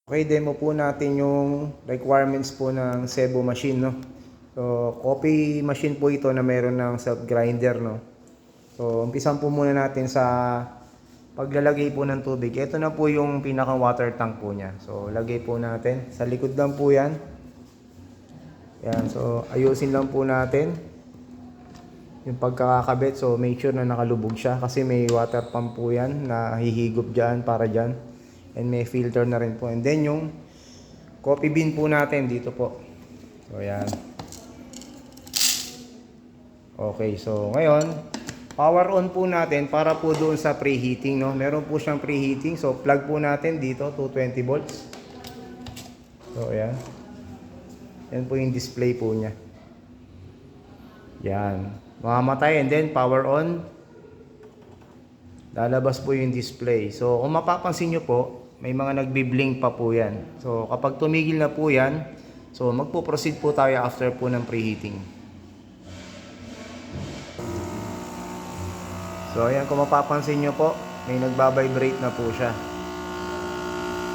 Okay, demo po natin yung requirements po ng Sebo machine, no? So, coffee machine po ito na meron ng self-grinder, no? So, umpisan po muna natin sa paglalagay po ng tubig. Ito na po yung pinaka-water tank po niya. So, lagay po natin. Sa likod lang po yan. Yan, so ayusin lang po natin yung pagkakakabit. So, make sure na nakalubog siya kasi may water pump po yan na hihigop dyan para dyan. And may filter na rin po. And then yung coffee bean po natin dito po. So yan. Okay, so ngayon power on po natin para po doon sa preheating, no. Meron po siyang preheating. So plug po natin dito 220 volts. So yan. Yan po yung display po niya. Yan. Mamamatay and then power on. Lalabas po yung display. So kung mapapansin nyo po, may mga nagbi-blink pa po yan. So kapag tumigil na po yan, so magpo-proceed po tayo after po ng preheating. So ayan, kung mapapansin nyo po, may nagbabibrate na po siya.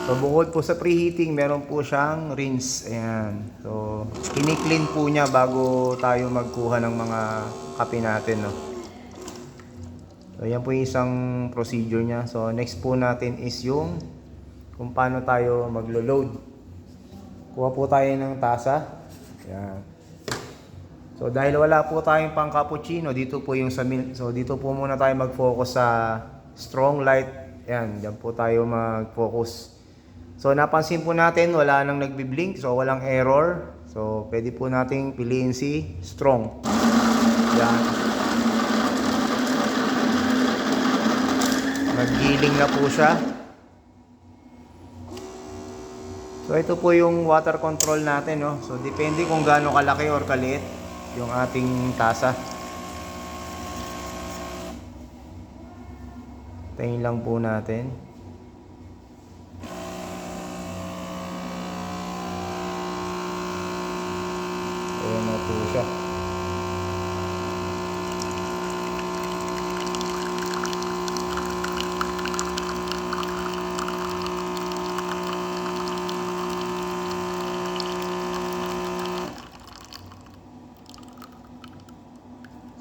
So bukod po sa preheating, meron po siyang rinse. Ayan. So kini-clean po niya bago tayo magkuha ng mga kape natin, no. So yan po yung isang procedure niya. So next po natin is yung kung paano tayo maglo-load. Kuha po tayo ng tasa. Yan. So dahil wala po tayong pang cappuccino, dito po yung sa milk. So dito po muna tayo mag-focus sa strong light. Yan, diyan po tayo mag-focus. So napansin po natin wala nang nagbi-blink, so walang error. So pwede po nating piliin si strong. Yan. Naggiling na po siya. So ito po yung water control natin, no. So depende kung gaano kalaki or kaliit yung ating tasa. Tayin lang po natin. Ayan na po siya.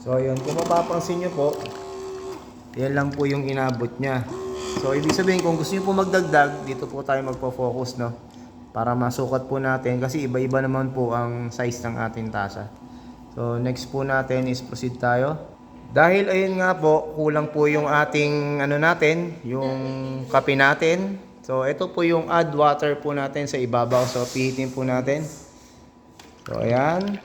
So ayun, kung mapapansin nyo po, yan lang po yung inabot niya. So ibig sabihin kung gusto nyo po magdagdag, dito po tayo magpo-focus, no, para masukat po natin kasi iba-iba naman po ang size ng ating tasa. So next po natin is proceed tayo. Dahil ayun nga po, kulang po yung ating ano natin, yung kape natin. So ito po yung add water po natin sa ibabaw. So pihitin po natin. So ayan.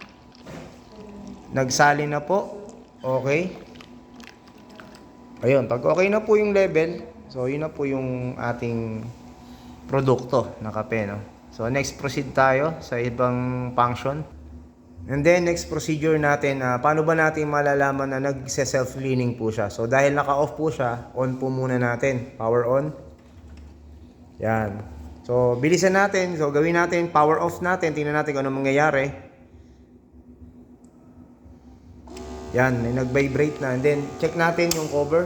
Nagsali na po. Okay. Ayun, pag okay na po yung level, so yun na po yung ating produkto na kape, no. So next proceed tayo sa ibang function. And then next procedure natin, paano ba natin malalaman na nagse-self cleaning po siya? So dahil naka-off po siya, on po muna natin. Power on. Yan. So bilisan natin. So gawin natin power off natin. Tingnan natin kung ano mangyayari. Yan, may nag-vibrate na. And then, check natin yung cover.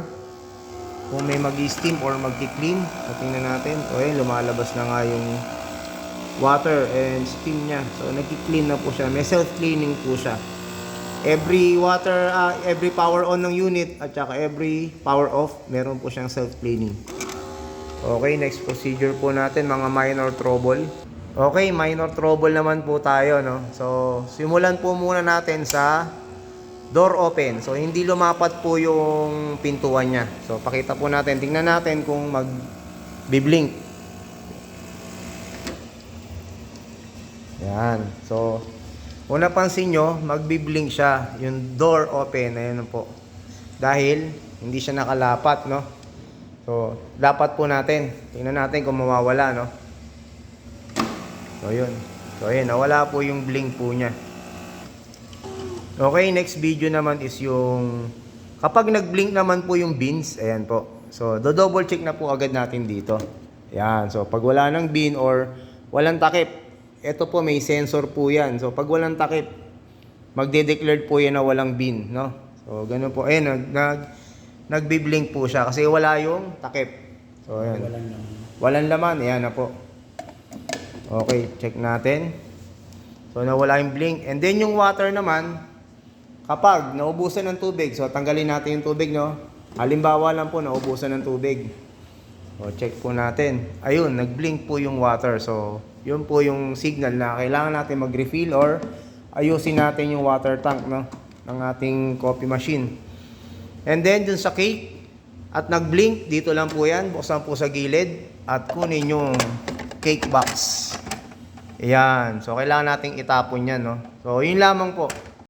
Kung may mag-steam or mag-clean. So, tingnan natin. O, yun, lumalabas na nga yung water and steam niya. So, nag-clean na po siya. May self-cleaning po siya. Every water, every power on ng unit at saka every power off, meron po siyang self-cleaning. Okay, next procedure po natin, mga minor trouble. Okay, minor trouble naman po tayo, no? So, simulan po muna natin sa door open. So hindi lumapat po yung pintuan niya. So pakita po natin, tingnan natin kung mag-biblink. Yan. So kung napansin nyo, mag-biblink siya. Yung door open, ayun po. Dahil hindi siya nakalapat, no? So dapat po natin, tingnan natin kung mawawala, no? So yun. So ayun, nawala po yung blink po niya. Okay, next video naman is yung kapag nag-blink naman po yung beans, ayan po. So, do-double check na po agad natin dito. Ayan, so pag wala ng bean or walang takip, ito po may sensor po yan. So, pag walang takip, magde-declared po yan na walang bean, no? So, ganun po. Ayan, nagbi-blink po siya kasi wala yung takip. So, ayan. Walang laman, ayan na po. Okay, check natin. So, nawala yung blink. And then, yung water naman, kapag naubusan ng tubig, so tanggalin natin yung tubig, no? Halimbawa lang po, naubusan ng tubig. So, check po natin. Ayun, nag-blink po yung water. So, yun po yung signal na kailangan natin mag-refill or ayusin natin yung water tank, no? Ng ating coffee machine. And then, dun sa cake, at nag-blink, dito lang po yan. Buksan po sa gilid at kunin yung cake box. Ayan. So, kailangan nating itapon yan, no? So, yun lamang po.